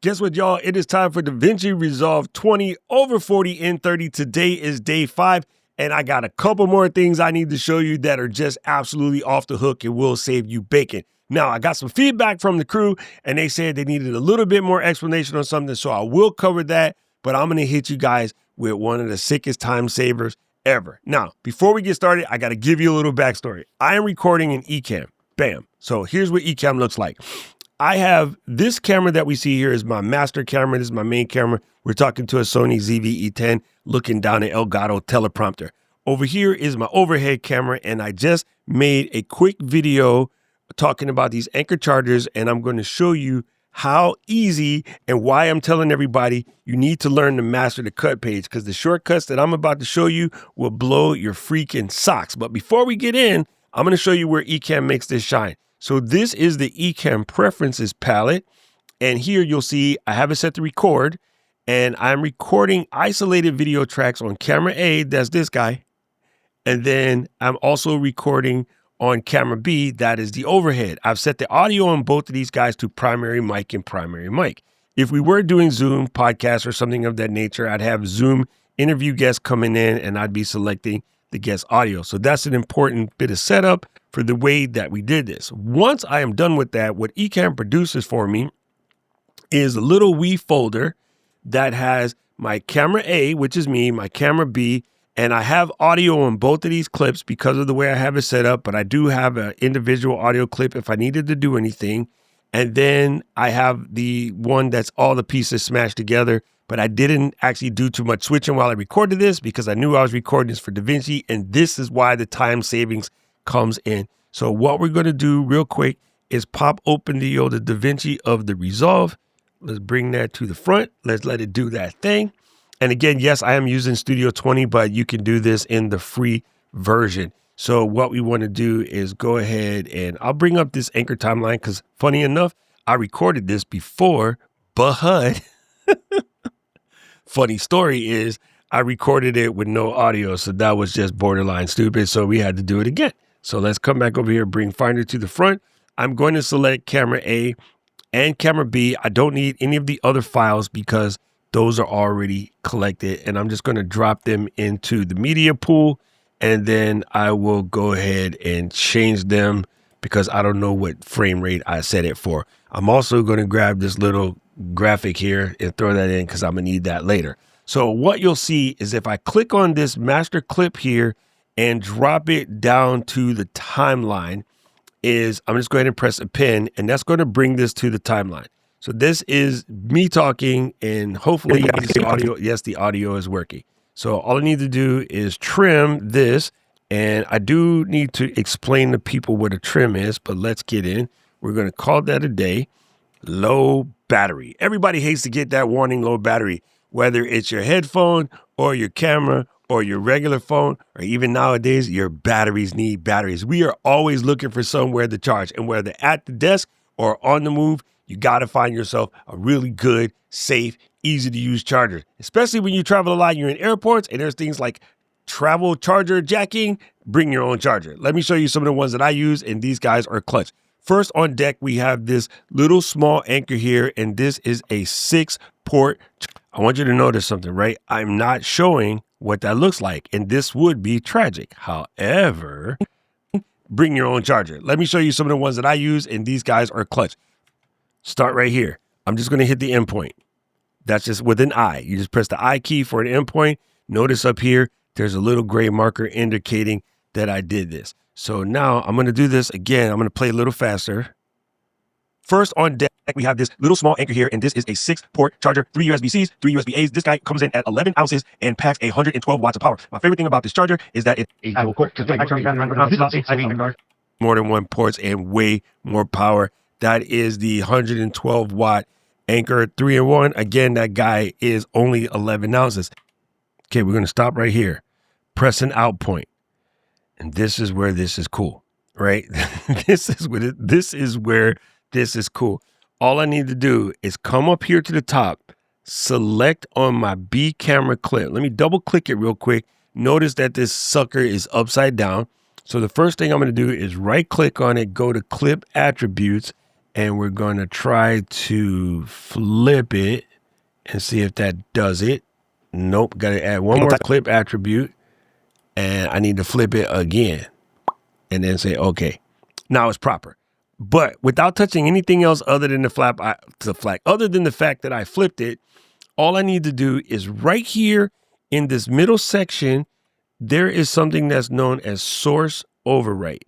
Guess what, y'all? It is time for Davinci Resolve 20 over 40 in 30. Today is day 5, and I got a couple more things I need to show you that are just absolutely off the hook and will save you bacon. Now, I got some feedback from the crew, and they said they needed a little bit more explanation on something, so I will cover that, but I'm going to hit you guys with one of the sickest time savers ever. Now, before we get started, I got to give you a little backstory. I am recording in Ecamm. Bam. So here's what Ecamm looks like. I have this camera that we see here is my master camera. This is my main camera. We're talking to a Sony ZV-E10 looking down at Elgato teleprompter. Over here is my overhead camera, and I just made a quick video talking about these Anker chargers, and I'm going to show you how easy and why I'm telling everybody you need to learn to master the cut page, because the shortcuts that I'm about to show you will blow your freaking socks. But before we get in, I'm going to show you where Ecamm makes this shine. So this is the Ecamm preferences palette. And here you'll see I have it set to record, and I'm recording isolated video tracks on camera A, that's this guy. And then I'm also recording on camera B, that is the overhead. I've set the audio on both of these guys to primary mic and primary mic. If we were doing Zoom podcasts or something of that nature, I'd have Zoom interview guests coming in and I'd be selecting the guest audio. So that's an important bit of setup for the way that we did this. Once I am done with that, what Ecamm produces for me is a little wee folder that has my camera A, which is me, my camera B, and I have audio on both of these clips because of the way I have it set up, but I do have an individual audio clip if I needed to do anything. And then I have the one that's all the pieces smashed together, but I didn't actually do too much switching while I recorded this because I knew I was recording this for Davinci, and this is why the time savings comes in. So what we're going to do real quick is pop open the Davinci of the Resolve. Let's bring that to the front. Let's let it do that thing. And again, yes, I am using Studio 20, but you can do this in the free version. So what we want to do is go ahead and I'll bring up this Anker timeline because funny enough, I recorded this before, but funny story is I recorded it with no audio. So that was just borderline stupid. So we had to do it again. So let's come back over here, bring Finder to the front. I'm going to select camera A and camera B. I don't need any of the other files because those are already collected, and I'm just going to drop them into the media pool, and then I will go ahead and change them because I don't know what frame rate I set it for. I'm also going to grab this little graphic here and throw that in because I'm going to need that later. So what you'll see is if I click on this master clip here and drop it down to the timeline, is I'm just going to press a pin, and that's going to bring this to the timeline. So this is me talking, and hopefully the audio, yes, the audio is working. So all I need to do is trim this, and I do need to explain to people what a trim is, but let's get in. We're going to call that a day. Low battery. Everybody hates to get that warning, low battery, whether it's your headphone or your camera or your regular phone, or even nowadays, your batteries need batteries. We are always looking for somewhere to charge, and whether at the desk or on the move, you got to find yourself a really good, safe, easy to use charger, especially when you travel a lot. You're in airports and there's things like travel charger jacking. Bring your own charger. Let me show you some of the ones that I use, and these guys are clutch. First on deck, we have this little small Anker here, and this is a 6-port. I want you to notice something, right? I'm not showing what that looks like, and this would be tragic. However, bring your own charger. Let me show you some of the ones that I use, and these guys are clutch. Start right here. I'm just going to hit the endpoint. That's just with an I. You just press the I key for an endpoint. Notice up here, there's a little gray marker indicating that I did this. So now I'm going to do this again. I'm going to play a little faster. First on deck, we have this little small Anker here, and this is a 6-port charger, 3 USB-Cs, 3 USB-As. This guy comes in at 11 ounces and packs 112 watts of power. My favorite thing about this charger is that it's more than one ports and way more power. That is the 112 watt Anker 3-in-1. Again, that guy is only 11 ounces. Okay, we're going to stop right here. Press an out point. And this is where this is cool, right? This is where this is cool. All I need to do is come up here to the top, select on my B camera clip. Let me double click it real quick. Notice that this sucker is upside down. So the first thing I'm going to do is right click on it, go to clip attributes, and we're going to try to flip it and see if that does it. Nope, got to add one more clip attribute, and I need to flip it again and then say, okay, now it's proper. But without touching anything else other than the flag, other than the fact that I flipped it, all I need to do is right here in this middle section, there is something that's known as source overwrite.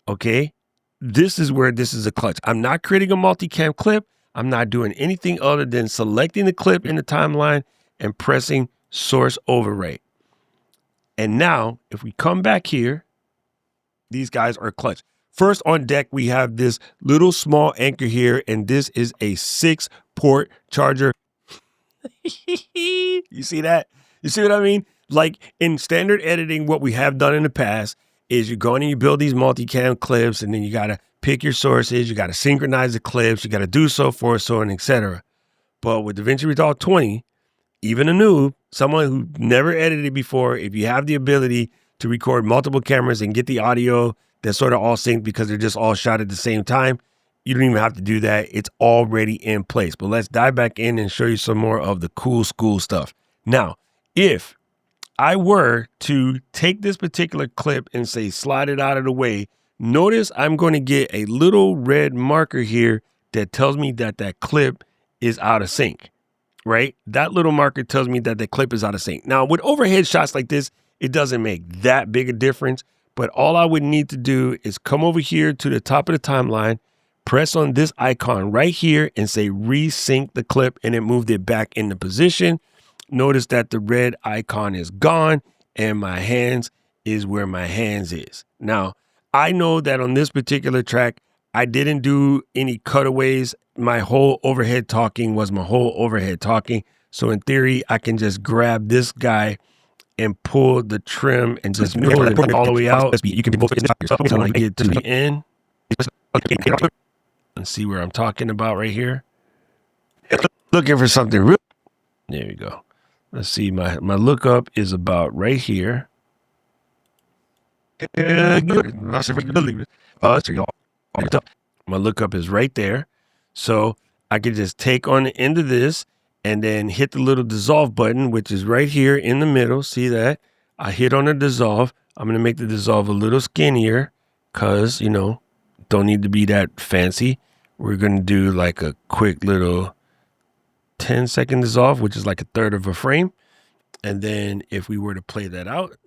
Okay, this is where this is a clutch. I'm not creating a multicam clip. I'm not doing anything other than selecting the clip in the timeline and pressing source overwrite. And now if we come back here, these guys are clutch. First on deck, we have this little small Anker here, and this is a 6-port charger. You see that? You see what I mean? Like in standard editing, what we have done in the past is you go in and you build these multicam clips, and then you got to pick your sources, you got to synchronize the clips, you got to do so forth, so on, etc. But with Davinci Resolve 20, even a noob, someone who never edited before, if you have the ability to record multiple cameras and get the audio that's sort of all synced because they're just all shot at the same time, you don't even have to do that. It's already in place. But let's dive back in and show you some more of the cool school stuff. Now, if I were to take this particular clip and say slide it out of the way, notice I'm going to get a little red marker here that tells me that that clip is out of sync, right? That little marker tells me that the clip is out of sync. Now, with overhead shots like this, it doesn't make that big a difference, but all I would need to do is come over here to the top of the timeline, press on this icon right here and say resync the clip, and it moved it back into position. Notice that the red icon is gone and my hands is where my hands is. Now, I know that on this particular track, I didn't do any cutaways. My whole overhead talking was my whole overhead talking. So in theory, I can just grab this guy and pull the trim and just pull it all the way out. You can until I get to the end. And see where I'm talking about right here. Looking for something real. There we go. Let's see, my lookup is about right here. My lookup is right there. So I could just take on the end of this and then hit the little dissolve button, which is right here in the middle. See that? I hit on the dissolve. I'm going to make the dissolve a little skinnier because, you know, don't need to be that fancy. We're going to do like a quick little 10-second dissolve, which is like a third of a frame. And then if we were to play that out,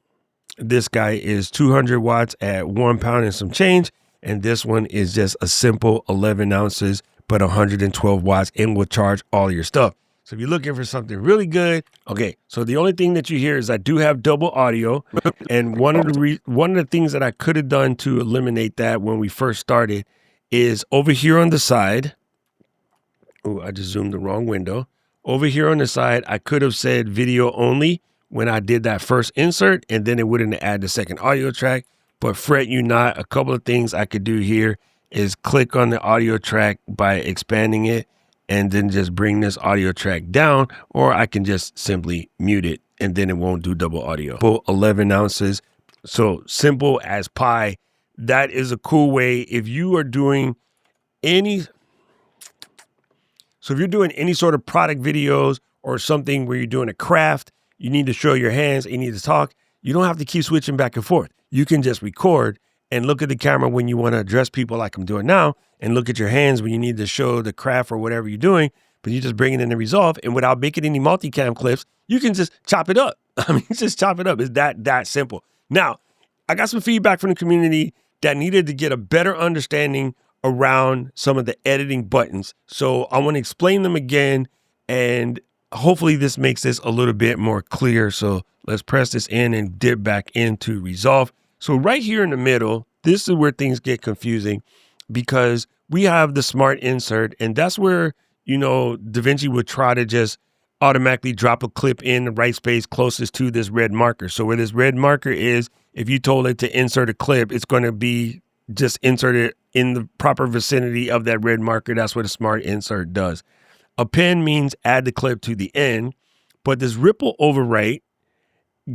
this guy is 200 watts at 1 pound and some change. And this one is just a simple 11 ounces, but 112 watts and will charge all your stuff. So if you're looking for something really good, okay. So the only thing that you hear is I do have double audio. And one of the things that I could have done to eliminate that when we first started is over here on the side. Oh, I just zoomed the wrong window. Over here on the side, I could have said video only when I did that first insert, and then it wouldn't add the second audio track. But fret you not, a couple of things I could do here is click on the audio track by expanding it and then just bring this audio track down, or I can just simply mute it and then it won't do double audio. 11 ounces. So simple as pie. That is a cool way. If you are doing any sort of product videos or something where you're doing a craft, you need to show your hands, you need to talk, you don't have to keep switching back and forth. You can just record and look at the camera when you want to address people like I'm doing now, and look at your hands when you need to show the craft or whatever you're doing, but you just bring it in the Resolve, and without making any multicam clips, you can just chop it up. I mean, just chop it up. It's that simple. Now, I got some feedback from the community that needed to get a better understanding around some of the editing buttons. So I want to explain them again, and hopefully this makes this a little bit more clear. So let's press this in and dip back into Resolve. So right here in the middle, this is where things get confusing because we have the smart insert, and that's where, you know, Davinci would try to just automatically drop a clip in the right space closest to this red marker. So where this red marker is, if you told it to insert a clip, it's going to be just inserted in the proper vicinity of that red marker. That's what a smart insert does. Append means add the clip to the end, but this ripple overwrite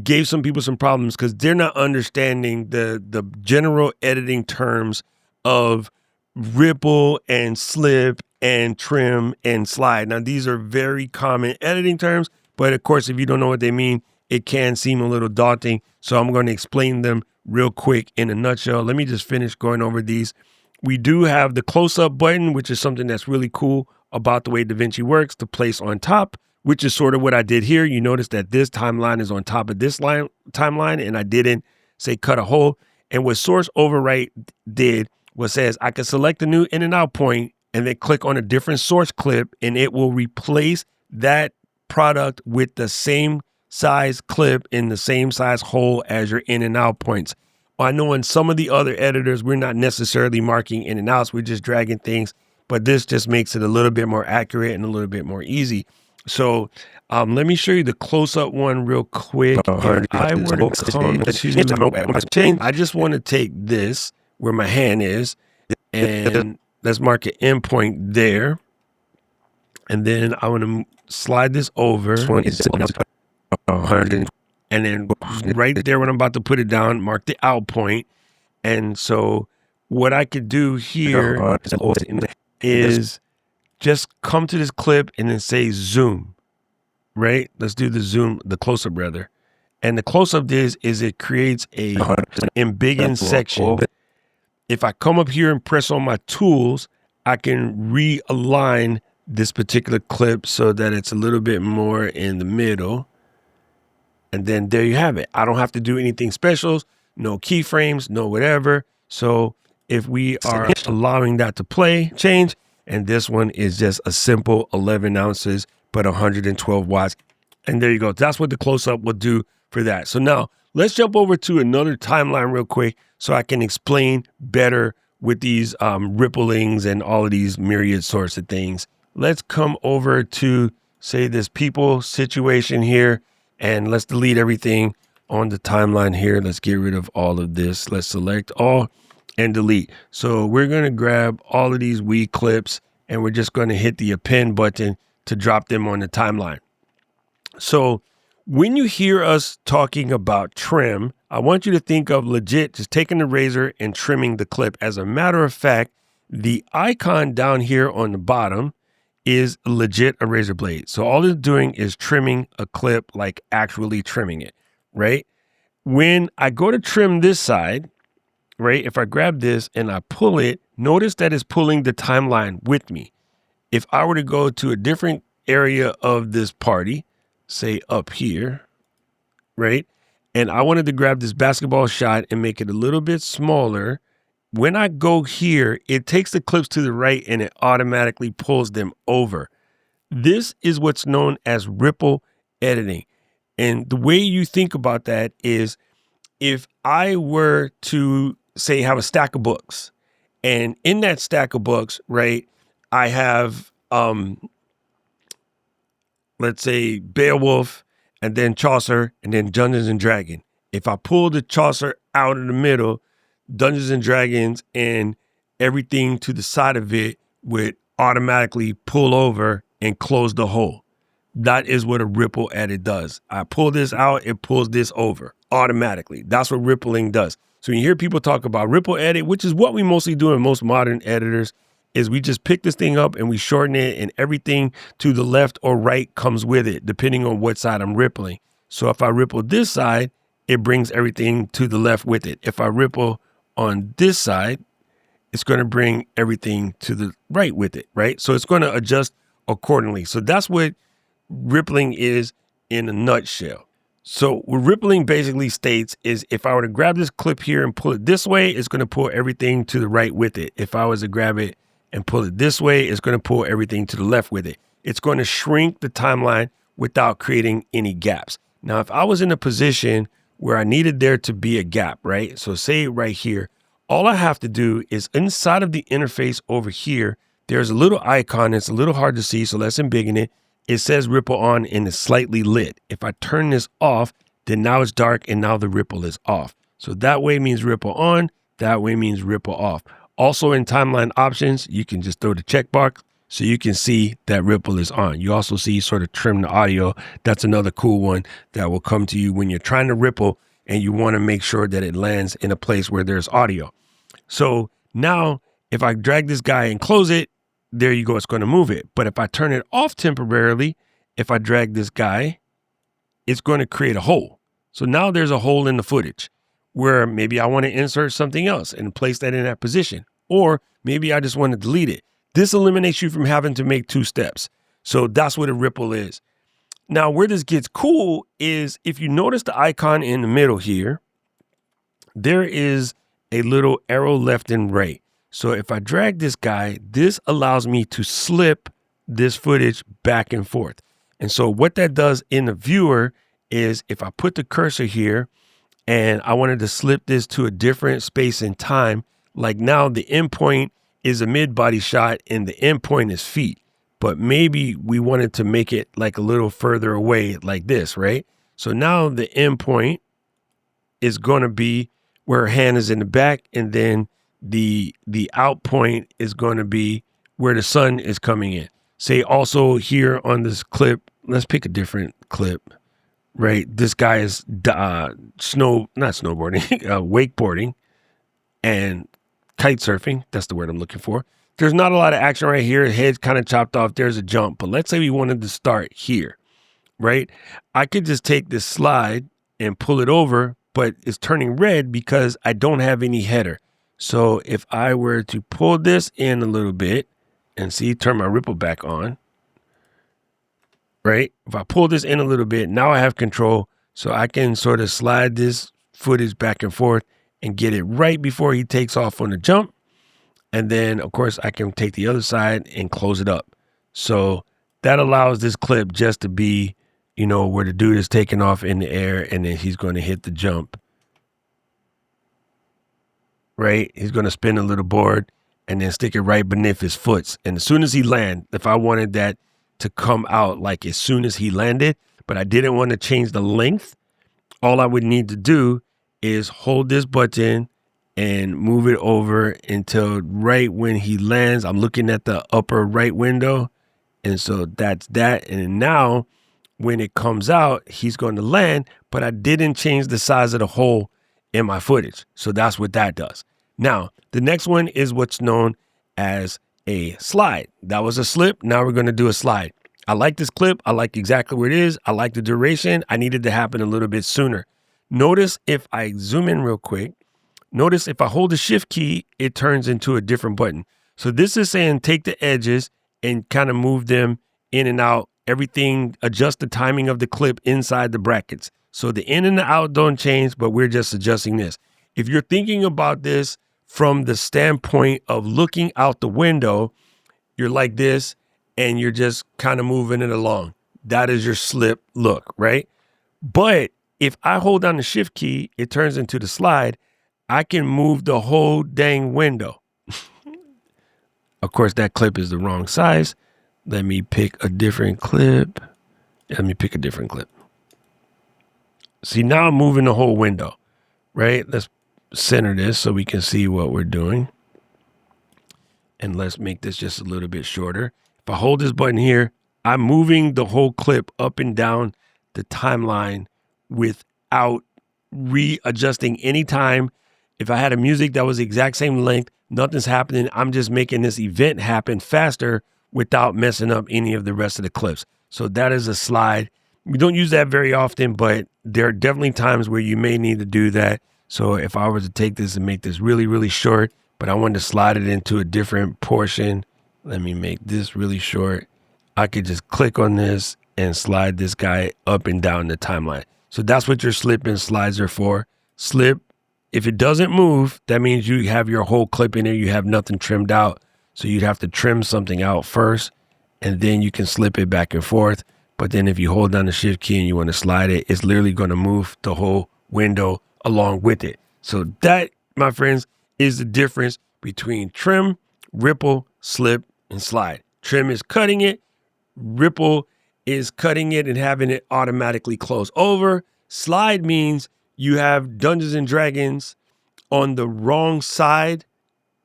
gave some people some problems because they're not understanding the general editing terms of ripple and slip and trim and slide. Now, these are very common editing terms, but of course, if you don't know what they mean, it can seem a little daunting. So I'm going to explain them real quick in a nutshell. Let me just finish going over these. We do have the close-up button, which is something that's really cool about the way Davinci works, to place on top, which is sort of what I did here. You notice that this timeline is on top of this timeline, and I didn't say cut a hole. And what Source Overwrite did was says I can select the new in and out point and then click on a different source clip, and it will replace that product with the same size clip in the same size hole as your in and out points. I know in some of the other editors, we're not necessarily marking in and outs, we're just dragging things, but this just makes it a little bit more accurate and a little bit more easy. So let me show you the close-up one real quick. If I were to come to, I just want to take this where my hand is, and let's mark an endpoint there. And then I want to slide this over. And then right there when I'm about to put it down, mark the out point. And so what I could do here is just come to this clip and then say zoom, right? Let's do the zoom, the close-up rather. And the close-up is it creates a embiggen section. If I come up here and press on my tools, I can realign this particular clip so that it's a little bit more in the middle. And then there you have it. I don't have to do anything special, no keyframes, no whatever. So if we are allowing that to change, and this one is just a simple 11 ounces, but 112 watts. And there you go. That's what the close-up will do for that. So now let's jump over to another timeline real quick so I can explain better with these ripplings and all of these myriad sorts of things. Let's come over to, say, this people situation here, and let's delete everything on the timeline here. Let's get rid of all of this. Let's select all and delete. So we're going to grab all of these weed clips, and we're just going to hit the append button to drop them on the timeline. So when you hear us talking about trim, I want you to think of legit just taking the razor and trimming the clip. As a matter of fact, the icon down here on the bottom is legit a razor blade. So all it's doing is trimming a clip, like actually trimming it, right? When I go to trim this side, right, if I grab this and I pull it, notice that it's pulling the timeline with me. If I were to go to a different area of this party, say up here, right, and I wanted to grab this basketball shot and make it a little bit smaller, when I go here, it takes the clips to the right and it automatically pulls them over. This is what's known as ripple editing. And the way you think about that is, if I were to, say, have a stack of books, and in that stack of books, right, I have, let's say, Beowulf, and then Chaucer, and then Dungeons and Dragons. If I pull the Chaucer out of the middle, Dungeons and Dragons and everything to the side of it would automatically pull over and close the hole. That is what a ripple edit does. I pull this out, it pulls this over automatically. That's what rippling does. So when you hear people talk about ripple edit, which is what we mostly do in most modern editors, is we just pick this thing up and we shorten it, and everything to the left or right comes with it, depending on what side I'm rippling. So if I ripple this side, it brings everything to the left with it. If I ripple on this side, it's going to bring everything to the right with it, right? So it's going to adjust accordingly. So that's what rippling is in a nutshell. So what rippling basically states is, if I were to grab this clip here and pull it this way, it's going to pull everything to the right with it. If I was to grab it and pull it this way, it's going to pull everything to the left with it. It's going to shrink the timeline without creating any gaps. Now, if I was in a position where I needed there to be a gap, right? So say right here, all I have to do is inside of the interface over here, there's a little icon. It's a little hard to see, so let's embiggen it. It says ripple on and it's slightly lit. If I turn this off, then now it's dark and now the ripple is off. So that way means ripple on, that way means ripple off. Also in timeline options, you can just throw the checkbox so you can see that ripple is on. You also see sort of trim the audio. That's another cool one that will come to you when you're trying to ripple and you want to make sure that it lands in a place where there's audio. So now If I drag this guy and close it, there you go, it's going to move it. But if I turn it off temporarily, if I drag this guy, it's going to create a hole. So now there's a hole in the footage where maybe I want to insert something else and place that in that position. Or maybe I just want to delete it. This eliminates you from having to make 2 steps. So that's what a ripple is. Now, where this gets cool is if you notice the icon in the middle here, there is a little arrow left and right. So if I drag this guy, this allows me to slip this footage back and forth. And so what that does in the viewer is if I put the cursor here and I wanted to slip this to a different space and time, like now the endpoint is a mid-body shot and the endpoint is feet. But maybe we wanted to make it like a little further away like this, right? So now the endpoint is going to be where her hand is in the back, and then the out point is going to be where the sun is coming in. Say also here on this clip, let's pick a different clip, right? This guy is wakeboarding and kite surfing. That's the word I'm looking for. There's not a lot of action right here. Head's kind of chopped off. There's a jump. But let's say we wanted to start here, right? I could just take this slide and pull it over, but it's turning red because I don't have any header. So if I were to pull this in a little bit and see, turn my ripple back on, right? If I pull this in a little bit, now I have control. So I can sort of slide this footage back and forth and get it right before he takes off on the jump. And then, of course, I can take the other side and close it up. So that allows this clip just to be, you know, where the dude is taking off in the air and then he's going to hit the jump. Right? He's going to spin a little board and then stick it right beneath his foot. And as soon as he lands, if I wanted that to come out like as soon as he landed, but I didn't want to change the length, all I would need to do is hold this button and move it over until right when he lands, I'm looking at the upper right window. And so that's that. And now when it comes out, he's going to land, but I didn't change the size of the hole in my footage. So that's what that does. Now, the next one is what's known as a slide. That was a slip. Now we're going to do a slide. I like this clip. I like exactly where it is. I like the duration. I needed to happen a little bit sooner. Notice if I zoom in real quick, notice if I hold the shift key, it turns into a different button. So this is saying take the edges and kind of move them in and out. Everything, adjust the timing of the clip inside the brackets. So the in and the out don't change, but we're just adjusting this. If you're thinking about this from the standpoint of looking out the window, you're like this and you're just kind of moving it along. That is your slip look, right? But if I hold down the shift key, it turns into the slide. I can move the whole dang window. Of course, that clip is the wrong size. Let me pick a different clip. See, now I'm moving the whole window, right? Let's center this so we can see what we're doing. And let's make this just a little bit shorter. If I hold this button here, I'm moving the whole clip up and down the timeline without readjusting any time. If I had a music that was the exact same length, nothing's happening. I'm just making this event happen faster without messing up any of the rest of the clips. So that is a slide. We don't use that very often, but there are definitely times where you may need to do that. So if I were to take this and make this really, really short, but I wanted to slide it into a different portion, let me make this really short. I could just click on this and slide this guy up and down the timeline. So that's what your slip and slides are for. Slip, if it doesn't move, that means you have your whole clip in there. You have nothing trimmed out. So you'd have to trim something out first, and then you can slip it back and forth. But then if you hold down the shift key and you want to slide it, it's literally going to move the whole window along with it. So that, my friends, is the difference between trim, ripple, slip, and slide. Trim is cutting it. Ripple is cutting it and having it automatically close over. Slide means you have Dungeons and Dragons on the wrong side.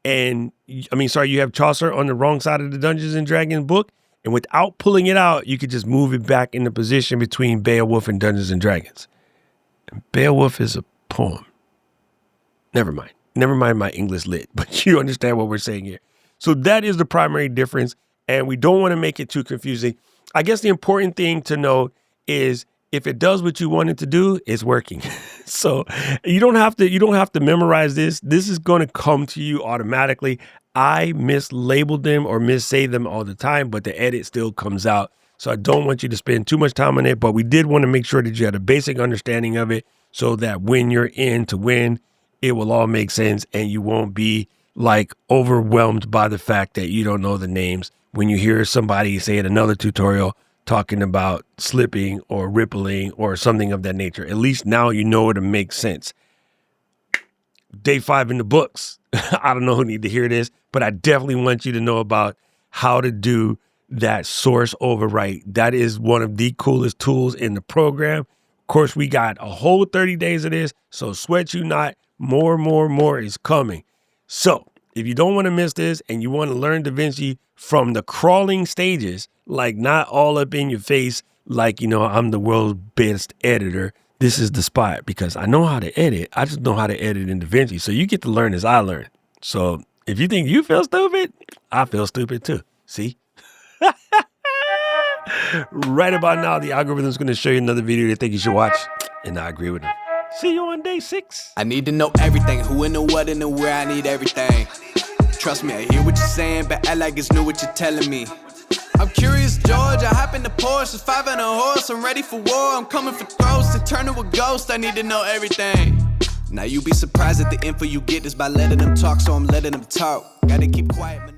You have Chaucer on the wrong side of the Dungeons and Dragons book. And without pulling it out, you could just move it back into position between Beowulf and Dungeons and Dragons. And Beowulf is a poem. Never mind. Never mind my English lit, but you understand what we're saying here. So that is the primary difference, and we don't want to make it too confusing. I guess the important thing to know is if it does what you want it to do, it's working. So you don't have to memorize this. This is going to come to you automatically. I mislabeled them or missay them all the time, but the edit still comes out. So I don't want you to spend too much time on it, but we did want to make sure that you had a basic understanding of it so that when you're in to win, it will all make sense and you won't be like overwhelmed by the fact that you don't know the names when you hear somebody say in another tutorial talking about slipping or rippling or something of that nature. At least now you know it makes sense. Day 5 in the books. I don't know who need to hear this, but I definitely want you to know about how to do that source overwrite. That is one of the coolest tools in the program. Of course, we got a whole 30 days of this, so sweat you not. More is coming. So if you don't want to miss this and you want to learn Davinci from the crawling stages, like not all up in your face, like, you know, I'm the world's best editor, this is the spot because I know how to edit. I just know how to edit in Davinci. So you get to learn as I learn. So if you think you feel stupid, I feel stupid too. See? Right about now, the algorithm is going to show you another video they think you should watch, and I agree with them. See you on day 6. I need to know everything, who and the what and the where, I need everything. Trust me, I hear what you're saying, but act like it's new what you're telling me. I'm curious, George, I hop in the Porsche, it's 5 and a horse, I'm ready for war, I'm coming for throats, to turn to a ghost, I need to know everything. Now you be surprised at the info you get is by letting them talk, so I'm letting them talk. Gotta keep quiet.